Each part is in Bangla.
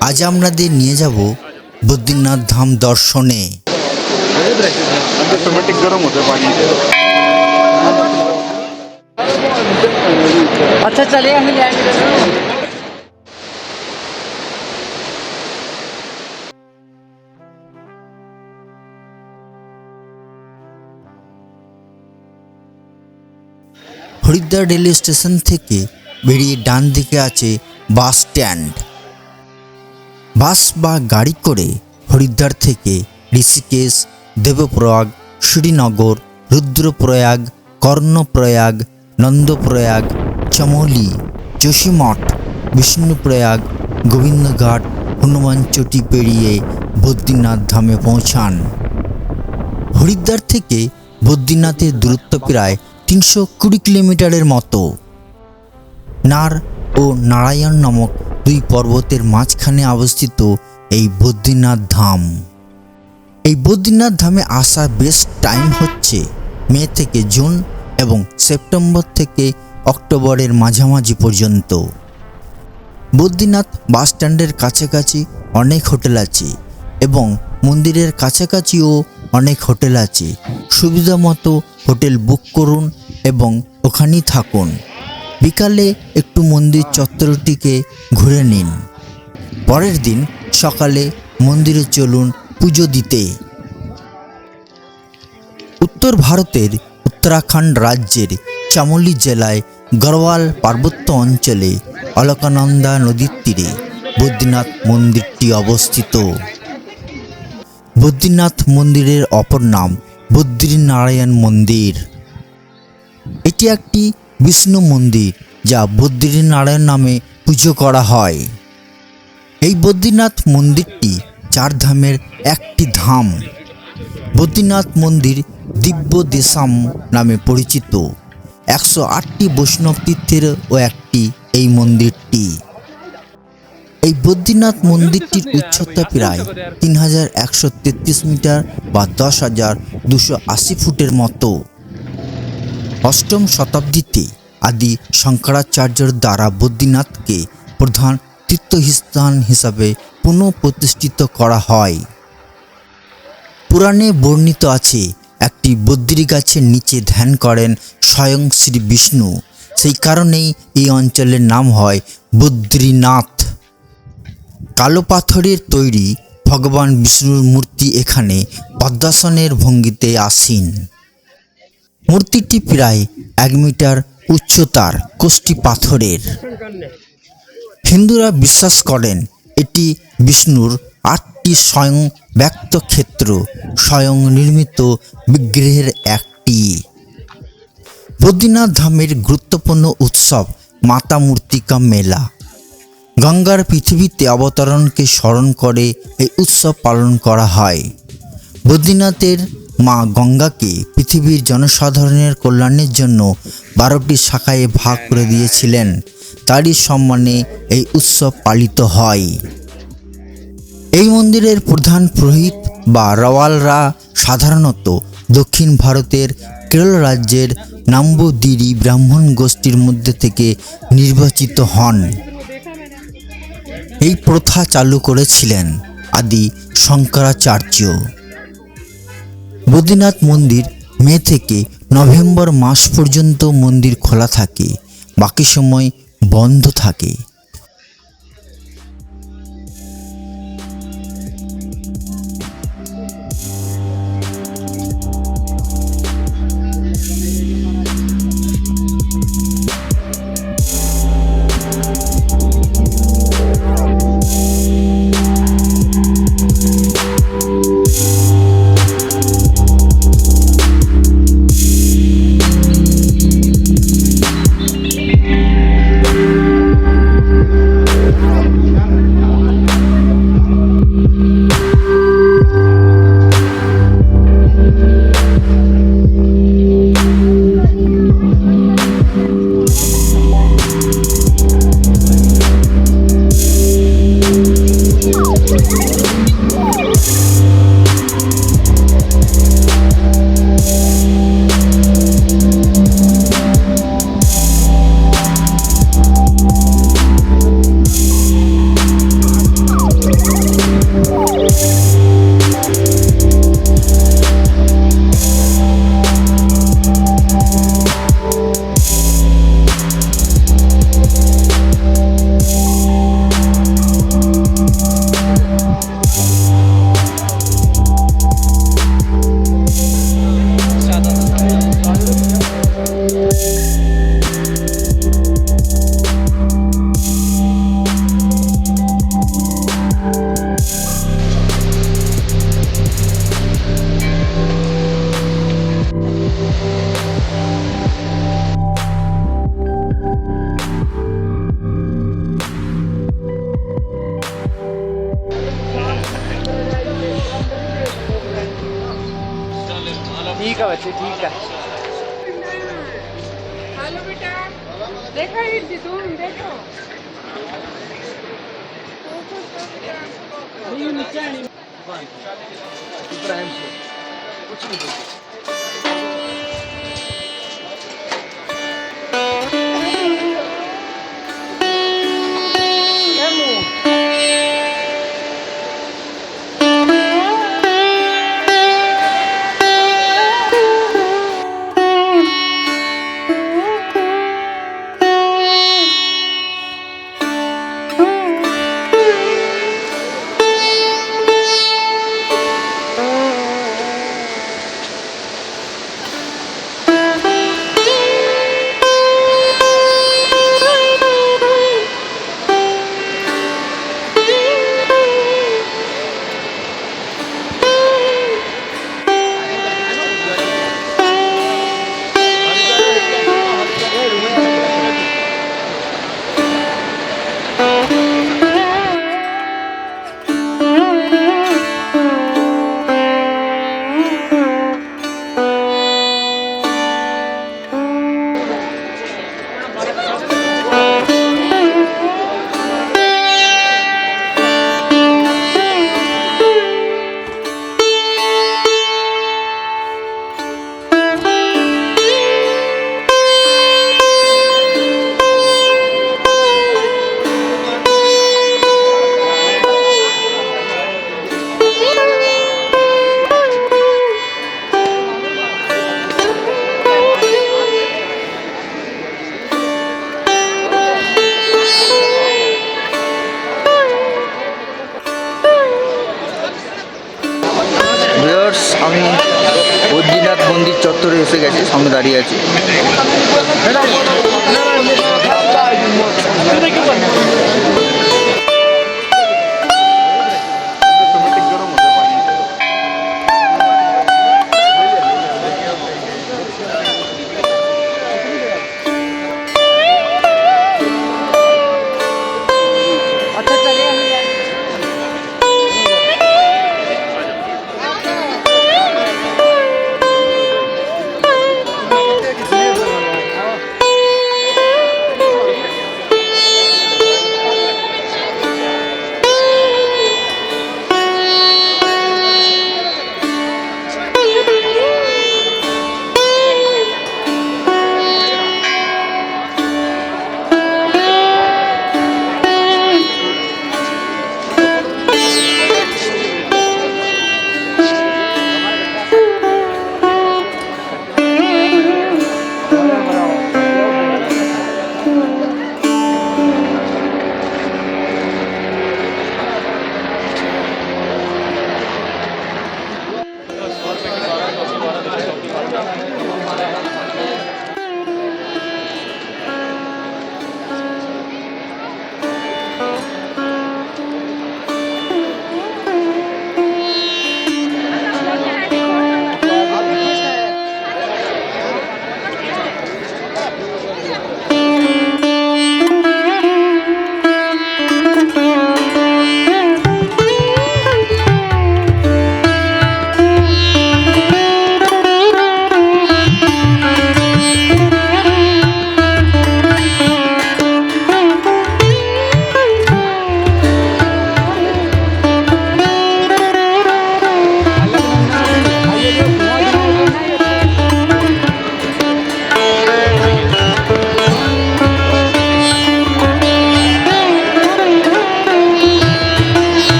আজ আমাদের নিয়ে যাব বদ্রীনাথ ধাম দর্শনে। अच्छा चलिए हम ले आएंगे। হরিদ্বার রেলওয়ে স্টেশন থেকে বেরিয়ে ডান দিকে আছে বাস স্ট্যান্ড। বাস বা গাড়ি করে হরিদ্বার থেকে ঋষিকেশ, দেবপ্রয়াগ, শ্রীনগর, রুদ্রপ্রয়াগ, কর্ণপ্রয়াগ, নন্দপ্রয়াগ, চমোলি, যোশীমঠ, বিষ্ণুপ্রয়াগ, গোবিন্দঘাট, হনুমান চটি পেরিয়ে বদ্রীনাথ ধামে পৌঁছান। হরিদ্বার থেকে বদ্রীনাথের দূরত্ব প্রায় 320 কিলোমিটারের মতো। নার ও নারায়ণ নামক দুই পর্বতের মাঝখানে অবস্থিত এই বদ্রীনাথ ধাম। এই বদ্রীনাথ ধামে আসার বেস্ট টাইম হচ্ছে মে থেকে জুন এবং সেপ্টেম্বর থেকে অক্টোবরের মাঝামাঝি পর্যন্ত। বদ্রীনাথ বাস স্ট্যান্ডের কাছাকাছি অনেক হোটেল আছে এবং মন্দিরের কাছাকাছিও অনেক হোটেল আছে। সুবিধা মতো হোটেল বুক করুন এবং ওখানেই থাকুন। বিকালে একটু মন্দির চত্বরটিকে ঘুরে নিন। পরের দিন সকালে মন্দিরে চলুন পুজো দিতে। উত্তর ভারতের উত্তরাখণ্ড রাজ্যের চামোলি জেলায় গড়ওয়াল পার্বত্য অঞ্চলে অলকানন্দা নদীর তীরে বদ্রীনাথ মন্দিরটি অবস্থিত। বদ্রীনাথ মন্দিরের অপর নাম বদ্রীনারায়ণ মন্দির। এটি একটি বিষ্ণু মন্দির যা বদ্রীনারায়ণ নামে পুজো করা হয়। এই বদ্রীনাথ মন্দিরটি 4 ধামের একটি ধাম। বদ্রীনাথ মন্দির দিব্য দেশাম নামে পরিচিত। 108টি বৈষ্ণব তীর্থের ও একটি এই মন্দিরটি। এই বদ্রীনাথ মন্দিরটির উচ্চতা প্রায় 3133 মিটার বা 10,280 ফুটের মতো। অষ্টম শতাব্দীতে আদি শঙ্করাচার্যর দ্বারা বদ্রীনাথকে প্রধান তীর্থস্থান হিসাবে পুনঃপ্রতিষ্ঠিত করা হয়। পুরাণে বর্ণিত আছে একটি বদ্রী গাছের নিচে ধ্যান করেন স্বয়ং শ্রী বিষ্ণু। সেই কারণেই এই অঞ্চলের নাম হয় বদ্রীনাথ। কালো পাথরের তৈরি ভগবান বিষ্ণুর মূর্তি এখানে পদ্মাসনের ভঙ্গিতে আসীন। মূর্তিটি প্রায় 1 মিটার উচ্চতার কোষ্ঠী পাথরের। হিন্দুরা বিশ্বাস করেন এটি বিষ্ণুর 8টি স্বয়ং ব্যক্ত ক্ষেত্র স্বয়ং নির্মিত বিগ্রহের একটি। বদ্রীনাথ ধামের গুরুত্বপূর্ণ উৎসব মাতা মূর্তিকা মেলা। গঙ্গার পৃথিবীতে অবতরণকে স্মরণ করে এই উৎসব পালন করা হয়। বদ্রীনাথের মা গঙ্গাকে পৃথিবীর জনসাধারণের কল্যাণের জন্য 12টি শাখায় ভাগ করে দিয়েছিলেন। তারই সম্মানে এই উৎসব পালিত হয়। এই মন্দিরের প্রধান পুরোহিত বা রাওয়ালরা সাধারণত দক্ষিণ ভারতের কেরল রাজ্যের নাম্বুদিরি ব্রাহ্মণ গোষ্ঠীর মধ্যে থেকে নির্বাচিত হন। এই প্রথা চালু করেছিলেন আদি শঙ্করাচার্য। বদ্রীনাথ মন্দির মে থেকে নভেম্বর মাস পর্যন্ত মন্দির খোলা থাকে, বাকি সময় বন্ধ থাকে। ठीक है बच्चे, ठीक है। हेलो बेटा, देखो इर्द तुम देखो। नहीं नीचे नहीं इब्राहिम से कुछ नहीं बोलते। ভিউয়ার্স, আমি বদ্রীনাথ মন্দির চত্বরে এসে গেছি, সামনে দাঁড়িয়ে আছি। अच्छा चलिए हम जाएंगे।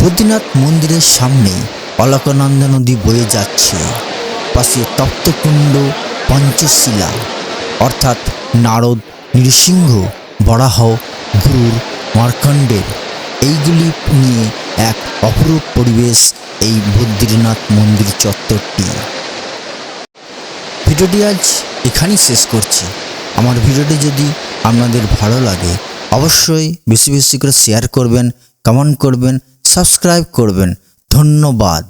বদ্রীনাথ মন্দিরের সামনে অলকানন্দা নদী বয়ে যাচ্ছে, পাশে তপ্তকুণ্ড, পঞ্চশিলা অর্থাৎ নারদ, নৃসিংহ, বরাহ, গরুড়, মার্কণ্ডের এইগুলি নিয়ে এক অপরূপ পরিবেশ এই বদ্রীনাথ মন্দির চত্বরটি। ভিডিওটি আজ এখানেই শেষ করছি। আমার ভিডিওটি যদি আপনাদের ভালো লাগে অবশ্যই বেশি বেশি করে শেয়ার করবেন, কমেন্ট করবেন, সাবস্ক্রাইব করবেন। ধন্যবাদ।